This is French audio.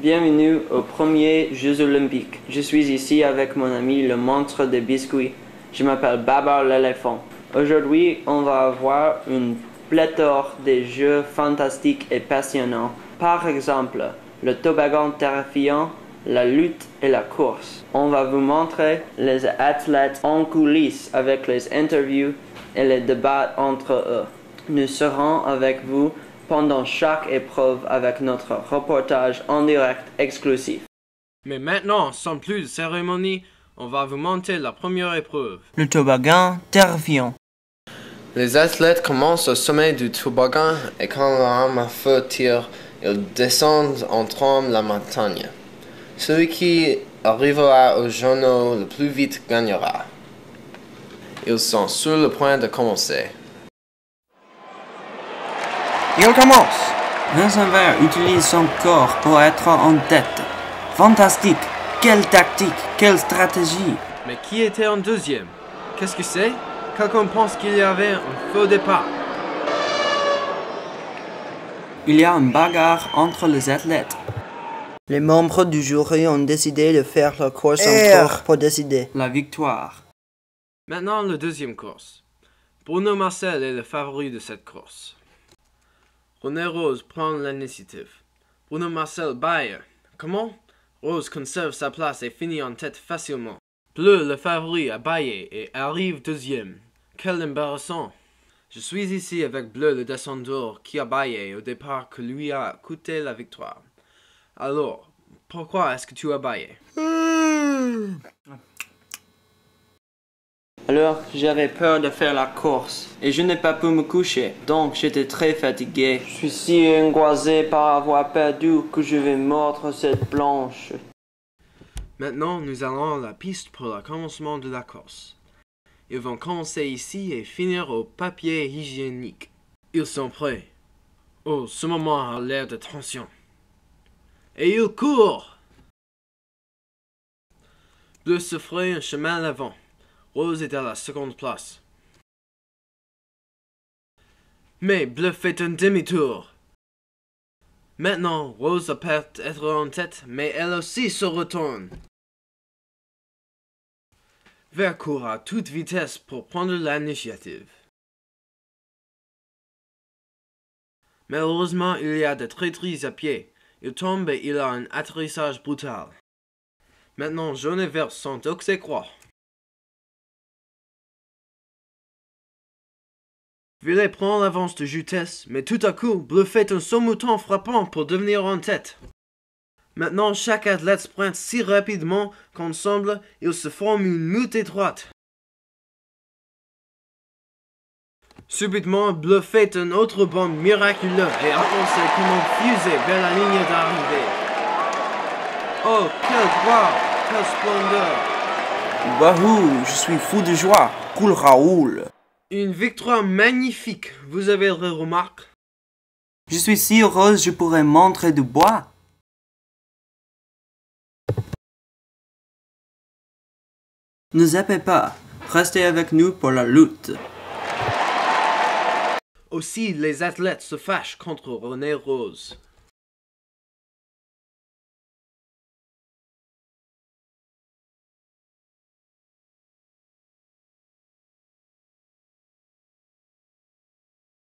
Bienvenue aux premiers Jeux Olympiques. Je suis ici avec mon ami le monstre des biscuits. Je m'appelle Babar l'éléphant. Aujourd'hui, on va avoir une pléthore de jeux fantastiques et passionnants. Par exemple, le toboggan terrifiant, la lutte et la course. On va vous montrer les athlètes en coulisses avec les interviews et les débats entre eux. Nous serons avec vous pendant chaque épreuve avec notre reportage en direct exclusif. Mais maintenant, sans plus de cérémonie, on va vous montrer la première épreuve. Le toboggan terrifiant. Les athlètes commencent au sommet du toboggan et quand l'arme à feu tire, ils descendent en trombe la montagne. Celui qui arrivera au journaux le plus vite gagnera. Ils sont sur le point de commencer. Il commence. Vincent Vert utilise son corps pour être en tête. Fantastique. Quelle tactique, quelle stratégie. Mais qui était en deuxième? Qu'est-ce que c'est? Quelqu'un pense qu'il y avait un faux départ. Il y a une bagarre entre les athlètes. Les membres du jury ont décidé de faire la course en tour pour décider la victoire. Maintenant, la deuxième course. Bruno Marcel est le favori de cette course. René Rose prend l'initiative. Bruno Marcel baille. Comment? Rose conserve sa place et finit en tête facilement. Bleu, le favori, a baillé et arrive deuxième. Quel embarrassant! Je suis ici avec Bleu, le descendeur, qui a baillé au départ que lui a coûté la victoire. Alors, pourquoi est-ce que tu as baillé? Alors, j'avais peur de faire la course et je n'ai pas pu me coucher, donc j'étais très fatigué. Je suis si angoissé par avoir perdu que je vais mordre cette planche. Maintenant, nous allons à la piste pour le commencement de la course. Ils vont commencer ici et finir au papier hygiénique. Ils sont prêts. Oh, ce moment a l'air de tension. Et ils courent! Bleu se fraye un chemin à l'avant. Rose est à la seconde place. Mais Bleu fait un demi-tour. Maintenant, Rose a peut-être en tête, mais elle aussi se retourne. Vert court à toute vitesse pour prendre l'initiative. Malheureusement, il y a des traîtrises à pied. Il tombe et il a un atterrissage brutal. Maintenant, jaune et vert sont ex-aequo. Violet prend l'avance de justesse, mais tout à coup, Bleu fait un saut mouton frappant pour devenir en tête. Maintenant, chaque athlète sprinte si rapidement qu'ensemble, ils se forment une meute étroite. Subitement, Bleu fait un autre bond miraculeux et avance comme un fusée vers la ligne d'arrivée. Oh, quelle gloire, quelle splendeur! Wahoo, je suis fou de joie. Cool Raoul. Une victoire magnifique, vous avez des remarques? Je suis si heureuse, je pourrais montrer du bois. Ne zappez pas, restez avec nous pour la lutte. Aussi, les athlètes se fâchent contre René Rose.